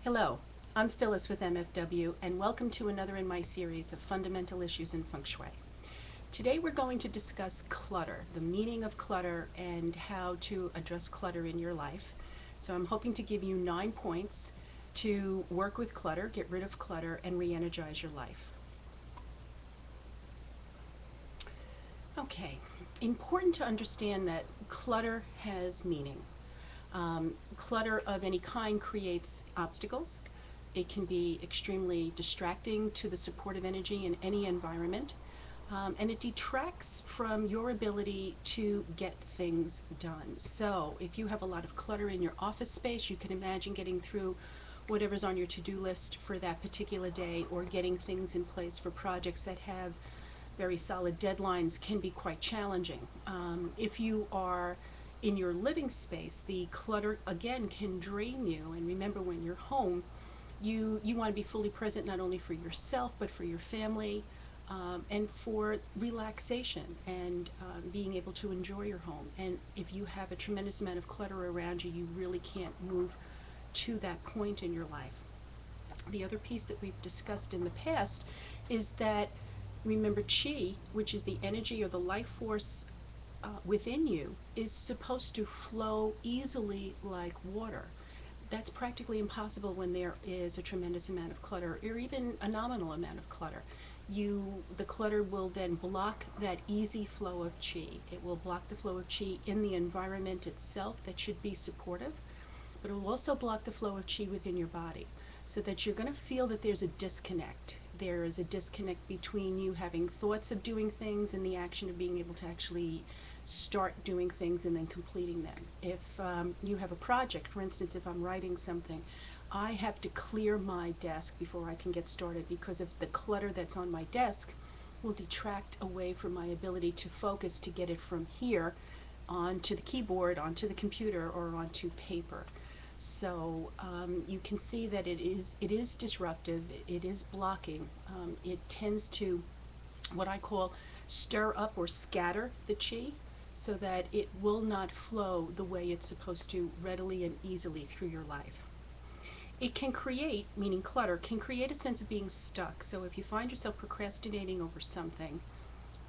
Hello, I'm Phyllis with MFW, and welcome to another in my series of fundamental issues in feng shui. Today we're going to discuss clutter, the meaning of clutter, and how to address clutter in your life. So I'm hoping to give you 9 points to work with clutter, get rid of clutter, and re-energize your life. Okay, important to understand that clutter has meaning. Clutter of any kind creates obstacles. It can be extremely distracting to the supportive energy in any environment, and it detracts from your ability to get things done. So if you have a lot of clutter in your office space, you can imagine getting through whatever's on your to-do list for that particular day, or getting things in place for projects that have very solid deadlines can be quite challenging. If you are in your living space, the clutter again can drain you. And remember, when you're home, you want to be fully present not only for yourself but for your family, and for relaxation and being able to enjoy your home. And if you have a tremendous amount of clutter around you, you really can't move to that point in your life. The other piece that we've discussed in the past is that, remember, chi, which is the energy or the life force within you, is supposed to flow easily like water. That's practically impossible when there is a tremendous amount of clutter, or even a nominal amount of clutter. The clutter will then block that easy flow of chi. It will block the flow of chi in the environment itself that should be supportive, but it will also block the flow of chi within your body, so that you're going to feel that there's a disconnect. There is a disconnect between you having thoughts of doing things and the action of being able to actually start doing things and then completing them. If you have a project, for instance, if I'm writing something, I have to clear my desk before I can get started, because if the clutter that's on my desk will detract away from my ability to focus to get it from here onto the keyboard, onto the computer, or onto paper. So you can see that it is disruptive, it is blocking. It tends to, what I call, stir up or scatter the chi, so that it will not flow the way it's supposed to readily and easily through your life. It can create, meaning clutter, can create a sense of being stuck. So if you find yourself procrastinating over something,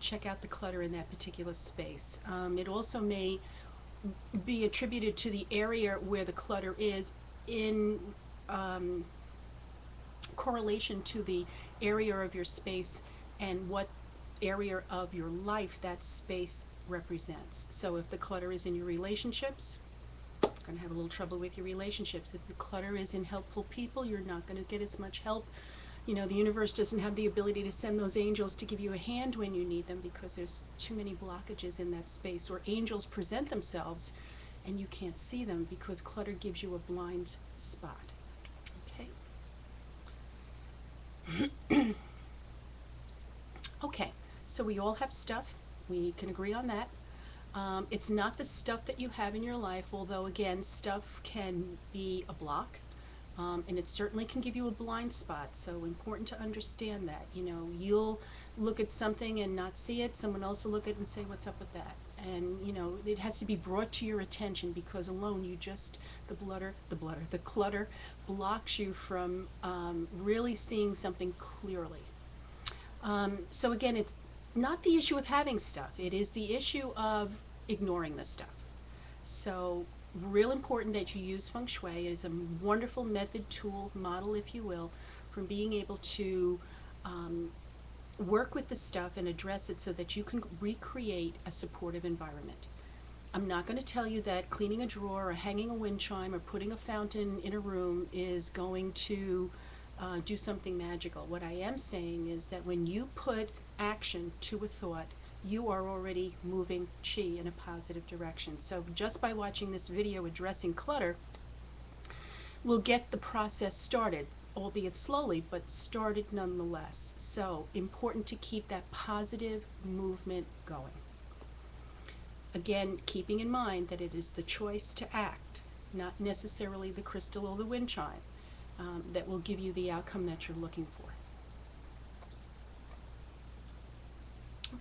check out the clutter in that particular space. It also may be attributed to the area where the clutter is in correlation to the area of your space and what area of your life that space represents. So if the clutter is in your relationships, you're going to have a little trouble with your relationships. If the clutter is in helpful people, you're not going to get as much help. You know, the universe doesn't have the ability to send those angels to give you a hand when you need them, because there's too many blockages in that space. Or angels present themselves and you can't see them because clutter gives you a blind spot. Okay. Okay, so we all have stuff. We can agree on that. It's not the stuff that you have in your life, although again, stuff can be a block. And it certainly can give you a blind spot, so important to understand that. You know, you'll look at something and not see it, someone else will look at it and say, what's up with that? And, you know, it has to be brought to your attention, because alone you just, the clutter blocks you from really seeing something clearly. So again, it's not the issue of having stuff, it is the issue of ignoring the stuff. So real important that you use feng shui. It is a wonderful method, tool, model, if you will, from being able to work with the stuff and address it so that you can recreate a supportive environment. I'm not going to tell you that cleaning a drawer or hanging a wind chime or putting a fountain in a room is going to do something magical. What I am saying is that when you put action to a thought, you are already moving chi in a positive direction. So just by watching this video addressing clutter, we'll get the process started, albeit slowly, but started nonetheless. So important to keep that positive movement going. Again, keeping in mind that it is the choice to act, not necessarily the crystal or the wind chime, that will give you the outcome that you're looking for.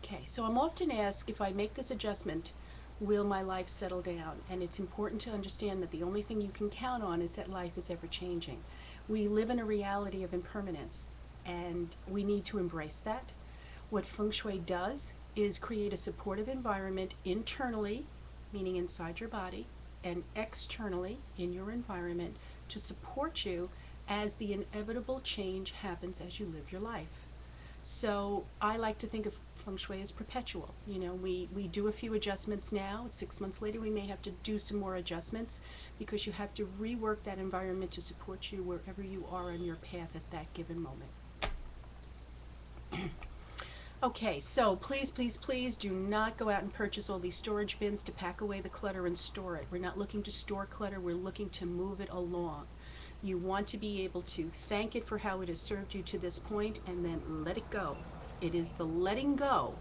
Okay, so I'm often asked, if I make this adjustment, will my life settle down? And it's important to understand that the only thing you can count on is that life is ever changing. We live in a reality of impermanence, and we need to embrace that. What Feng Shui does is create a supportive environment internally, meaning inside your body, and externally in your environment to support you as the inevitable change happens as you live your life. So I like to think of Feng Shui as perpetual. You know, we do a few adjustments now. 6 months later we may have to do some more adjustments because you have to rework that environment to support you wherever you are on your path at that given moment. Okay, so please, please, please do not go out and purchase all these storage bins to pack away the clutter and store it. We're not looking to store clutter, we're looking to move it along. You want to be able to thank it for how it has served you to this point and then let it go. It is the letting go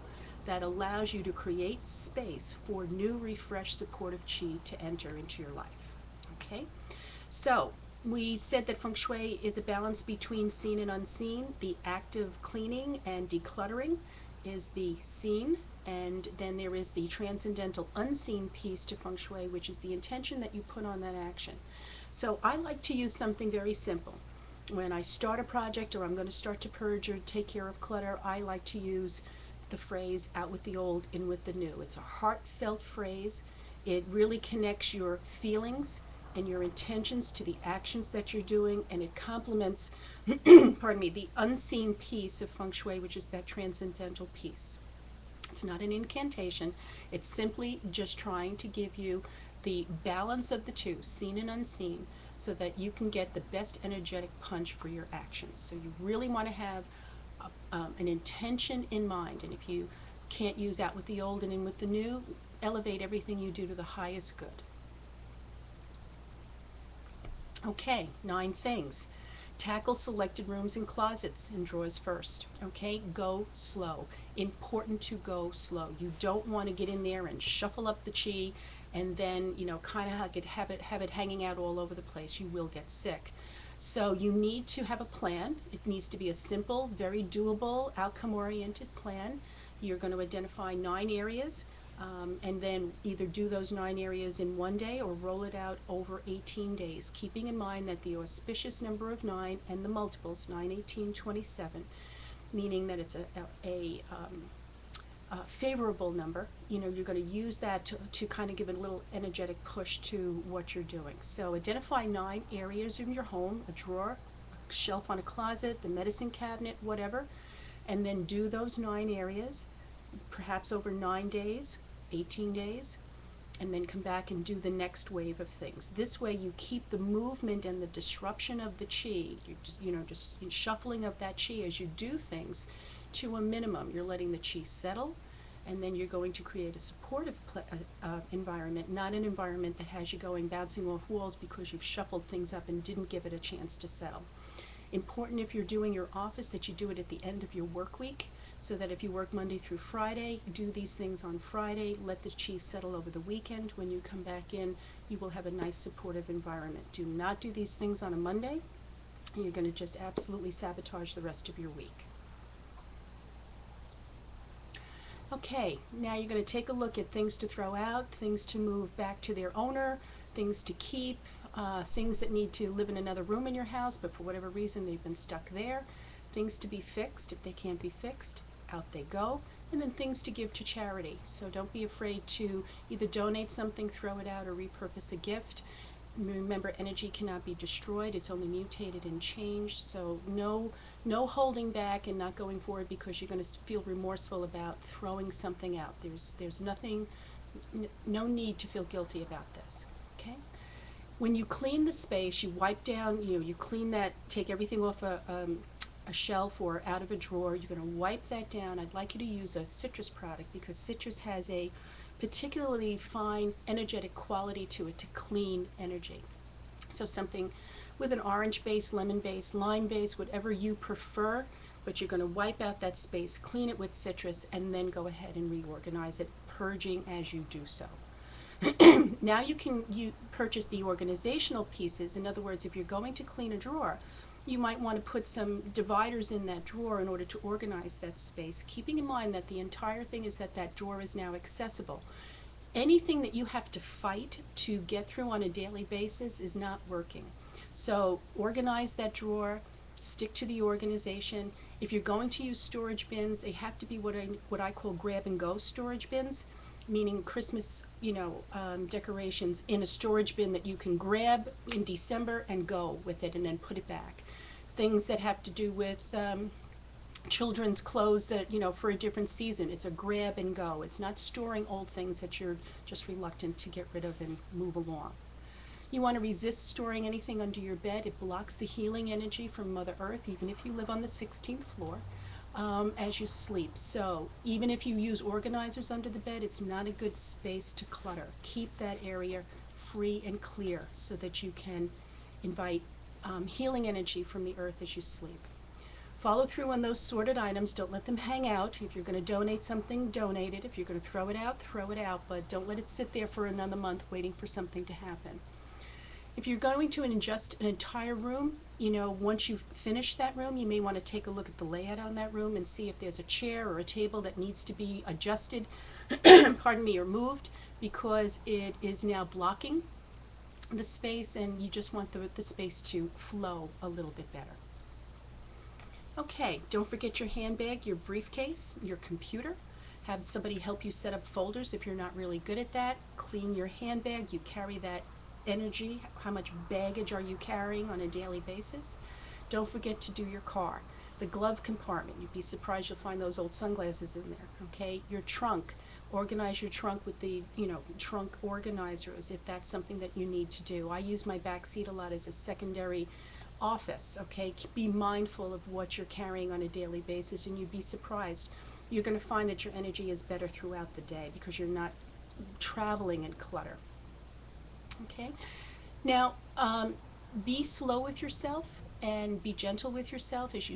that allows you to create space for new, refreshed, supportive chi to enter into your life. Okay? So, we said that Feng Shui is a balance between seen and unseen. The active cleaning and decluttering is the seen, and then there is the transcendental unseen piece to Feng Shui, which is the intention that you put on that action. So I like to use something very simple. When I start a project or I'm going to start to purge or take care of clutter, I like to use the phrase out with the old, in with the new. It's a heartfelt phrase. It really connects your feelings and your intentions to the actions that you're doing, and it complements pardon me, the unseen piece of Feng Shui, which is that transcendental piece. It's not an incantation. It's simply just trying to give you the balance of the two, seen and unseen, so that you can get the best energetic punch for your actions. So you really want to have an intention in mind, and if you can't use out with the old and in with the new, elevate everything you do to the highest good. Okay, 9 things. Tackle selected rooms and closets and drawers first. Okay, go slow. Important to go slow. You don't want to get in there and shuffle up the chi and then, you know, kind of have it hanging out all over the place. You will get sick. So you need to have a plan. It needs to be a simple, very doable, outcome-oriented plan. You're going to identify 9 areas. And then either do those 9 areas in one day or roll it out over 18 days, keeping in mind that the auspicious number of 9 and the multiples, 9, 18, 27, meaning that it's a favorable number. You know, you're going to use that to kind of give a little energetic push to what you're doing. So identify 9 areas in your home, a drawer, a shelf on a closet, the medicine cabinet, whatever, and then do those 9 areas, perhaps over 9 days, 18 days, and then come back and do the next wave of things. This way you keep the movement and the disruption of the chi, just shuffling of that chi as you do things to a minimum. You're letting the chi settle, and then you're going to create a supportive environment, not an environment that has you going bouncing off walls because you've shuffled things up and didn't give it a chance to settle. Important if you're doing your office that you do it at the end of your work week, so that if you work Monday through Friday, do these things on Friday, let the chi settle over the weekend. When you come back in, you will have a nice supportive environment. Do not do these things on a Monday. You're going to just absolutely sabotage the rest of your week. Okay, now you're going to take a look at things to throw out, things to move back to their owner, things to keep, things that need to live in another room in your house, but for whatever reason they've been stuck there, things to be fixed. If they can't be fixed, out they go, and then things to give to charity. So don't be afraid to either donate something, throw it out, or repurpose a gift. Remember, energy cannot be destroyed, it's only mutated and changed, so no holding back and not going forward because you're going to feel remorseful about throwing something out. There's nothing, no need to feel guilty about this, okay? When you clean the space, you wipe down, you clean that, take everything off a shelf or out of a drawer, you're going to wipe that down. I'd like you to use a citrus product because citrus has a particularly fine energetic quality to it to clean energy. So something with an orange base, lemon base, lime base, whatever you prefer, but you're going to wipe out that space, clean it with citrus, and then go ahead and reorganize it, purging as you do so. Now you purchase the organizational pieces. In other words, if you're going to clean a drawer, you might want to put some dividers in that drawer in order to organize that space, keeping in mind that the entire thing is that drawer is now accessible. anything that you have to fight to get through on a daily basis is not working. So organize that drawer, stick to the organization. If you're going to use storage bins, they have to be what I call grab and go storage bins, meaning Christmas, decorations in a storage bin that you can grab in December and go with it and then put it back. Things that have to do with children's clothes that, for a different season, it's a grab and go. It's not storing old things that you're just reluctant to get rid of and move along. You want to resist storing anything under your bed. It blocks the healing energy from Mother Earth, even if you live on the 16th floor, as you sleep. So even if you use organizers under the bed, it's not a good space to clutter. Keep that area free and clear so that you can invite healing energy from the earth as you sleep. Follow through on those sorted items. Don't let them hang out. If you're going to donate something, donate it. If you're going to throw it out, but don't let it sit there for another month waiting for something to happen. If you're going to adjust an entire room, once you've finished that room, you may want to take a look at the layout on that room and see if there's a chair or a table that needs to be adjusted, or moved, because it is now blocking the space and you just want the space to flow a little bit better. Okay, don't forget your handbag, your briefcase, your computer. Have somebody help you set up folders if you're not really good at that. Clean your handbag. You carry that energy. How much baggage are you carrying on a daily basis? Don't forget to do your car. The glove compartment. You'd be surprised you'll find those old sunglasses in there. Okay, your trunk. Organize your trunk with the, trunk organizers if that's something that you need to do. I use my back seat a lot as a secondary office. Okay, be mindful of what you're carrying on a daily basis, and you'd be surprised. You're going to find that your energy is better throughout the day because you're not traveling in clutter. Okay, now be slow with yourself and be gentle with yourself. If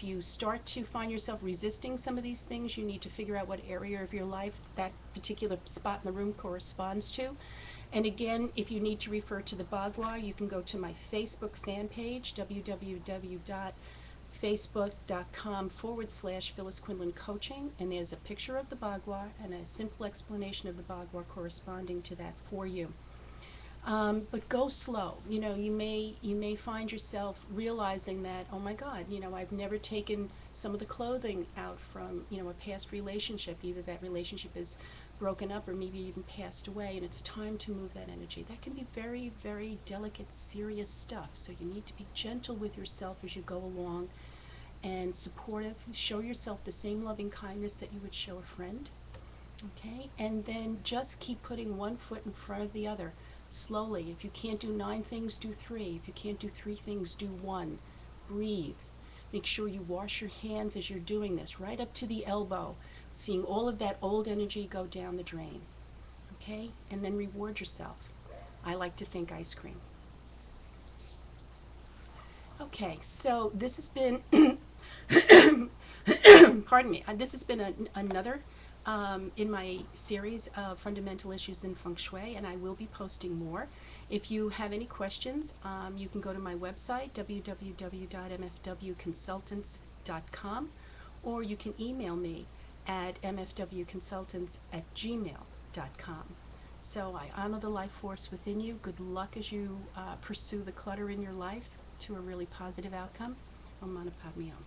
you start to find yourself resisting some of these things, you need to figure out what area of your life that particular spot in the room corresponds to. And again, if you need to refer to the Bagua, you can go to my Facebook fan page, www.facebook.com/Phyllis Quinlan Coaching, and there's a picture of the Bagua and a simple explanation of the Bagua corresponding to that for you. But go slow. You may find yourself realizing that, oh my God, I've never taken some of the clothing out from, a past relationship. Either that relationship is broken up or maybe even passed away, and it's time to move that energy. That can be very, very delicate, serious stuff. So you need to be gentle with yourself as you go along and supportive. Show yourself the same loving kindness that you would show a friend. Okay? And then just keep putting one foot in front of the other. Slowly. If you can't do 9 things, do 3. If you can't do 3 things, do 1. Breathe. Make sure you wash your hands as you're doing this, right up to the elbow, seeing all of that old energy go down the drain. Okay? And then reward yourself. I like to think ice cream. Okay, so this has been, pardon me, this has been another in my series of fundamental issues in feng shui, and I will be posting more. If you have any questions, you can go to my website, www.mfwconsultants.com, or you can email me at mfwconsultants@gmail.com. So I honor the life force within you. Good luck as you pursue the clutter in your life to a really positive outcome. Om Mani Padme Hum.